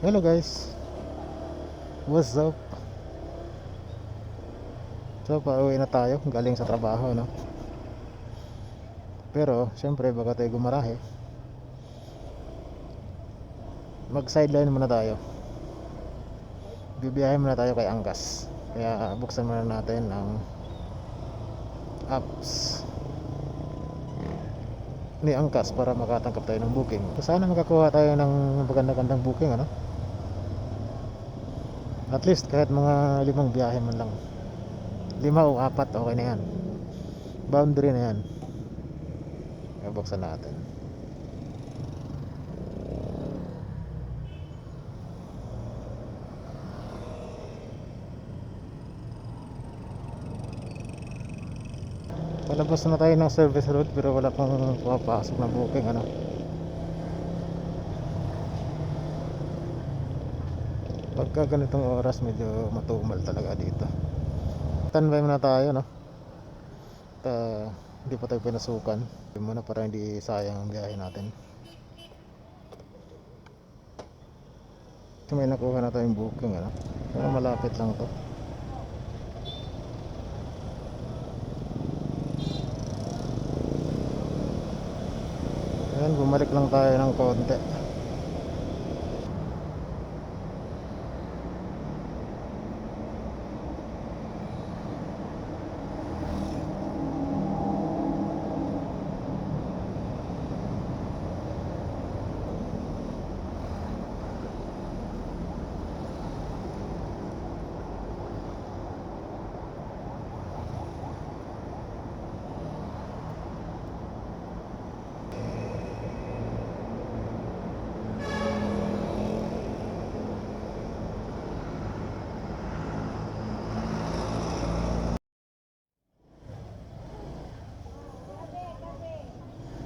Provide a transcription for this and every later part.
Hello guys, what's up? So pauwi na tayo galing sa trabaho, no? Pero syempre bago tayo gumarahe, mag sideline muna tayo. Bibiyahe muna tayo kay Angkas. Kaya buksan muna natin ang apps ni Angkas para makatangkap tayo ng booking. So, sana makakuha tayo ng maganda-gandang booking, ano? At least kahit mga 5 biyahe man lang, 5 o 4, okay na yan. Boundary na yan. Kaya buksan natin. Palabas na tayo ng service road pero wala pang pumapasok na booking, ano? Pagka ganitong oras medyo matumal talaga dito. Standby muna tayo, no? At hindi pa tayo pinasukan. Hindi muna para hindi sayang ang biyahe natin. May nakuha na tayong booking, ano? Pero malapit lang to. Ayan, bumalik lang tayo ng konti.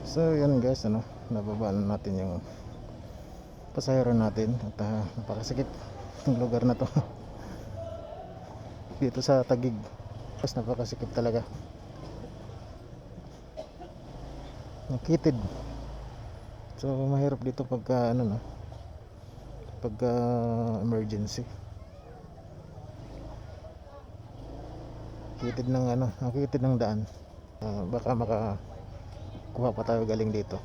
So yan guys, ano, nababaan natin yung pasahero natin. At napakasikip ng lugar na to. Dito sa Taguig, mas napakasikip talaga. Nakitid. So mahirap dito pagka ano, no, pagka emergency. Kitid ng ano, nakitid ng daan. Baka makakuha pa tayo galing dito.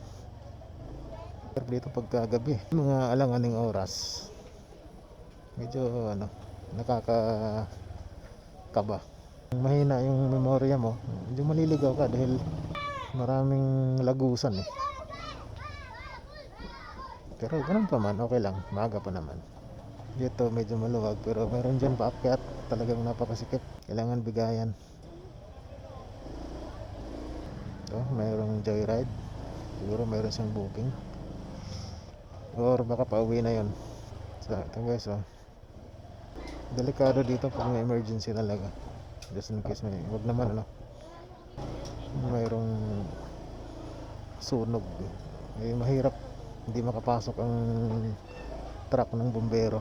Pero dito pagka gabi, mga alang-aning oras, medyo ano, nakakakaba. Mahina yung memorya mo, medyo maliligaw ka dahil maraming lagusan eh. Pero ganun pa man, okay lang, maaga pa naman. Dito medyo maluwag pero meron dyan paakyat, talagang napakasikip, kailangan bigayan. So, mayroong joyride, siguro mayroon siyang booking or baka pauwi na yon. So ito guys, oh, delikado dito pag may emergency talaga, just in case may, wag naman ano, mayroong sunog eh, mahirap, hindi makapasok ang truck ng bumbero.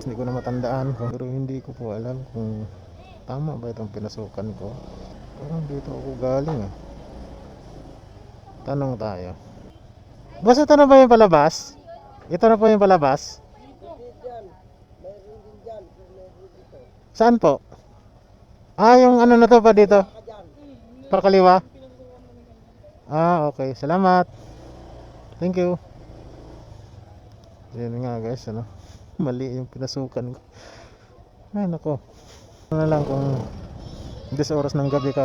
Hindi ko na matandaan pero hindi ko po alam kung tama ba itong pinasukan ko. Parang dito ako galing eh. Tanong tayo. Boss, ito na ba yung palabas? Ito na po yung palabas? Saan po? Ah, yung ano na to pa dito? Pakaliwa? Ah, okay. Salamat. Thank you. Yan nga guys, ano? Mali yung pinasukan ko. Ay, nako. Ano na lang kung 10 oras ng gabi ka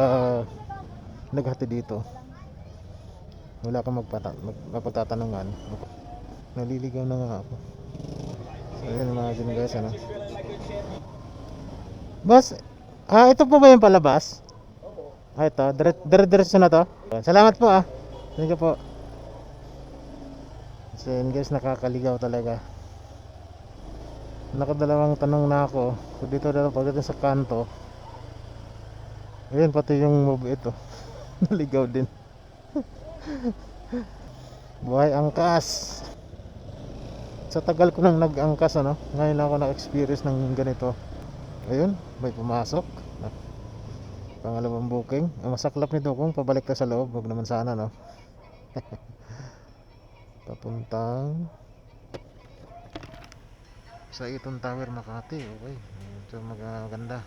naghati dito. Wala kang magpagtatanungan. Naliligaw na nga ako. So, yun imagine guys, ano? Boss, ito po ba yung palabas? Ah, ito. Dire-diretso na to. Salamat po ah. Thank you po. So yun guys, nakakaligaw talaga. Nakadalawang tanong na ako. So dito na pagdating sa kanto. Ayun, pati yung move ito. Naligaw din. Buhay angkas. Sa tagal ko nang nag-angkas ano, ngayon lang ako na-experience ng ganito. Ayun, may pumasok. Pangalawang booking. Ang masaklap nito kung pabalik tayo sa loob, wag naman sana no. Papuntang sa Iton Tower, Makati. Okay. So maganda.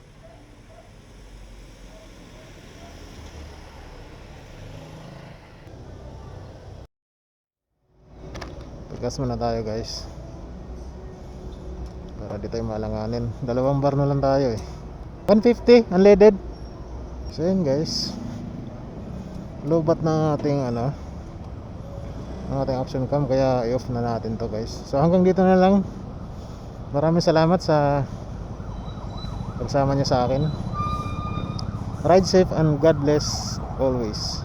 Gas muna tayo guys. Para di tayo malanganin. Dalawang bar na lang tayo eh. 150 unleaded. So yun guys. Lobat na ating ano, ang ating option cam, kaya i-off na natin to guys. So hanggang dito na lang. Maraming salamat sa pagsama niyo sa akin. Ride safe and God bless always.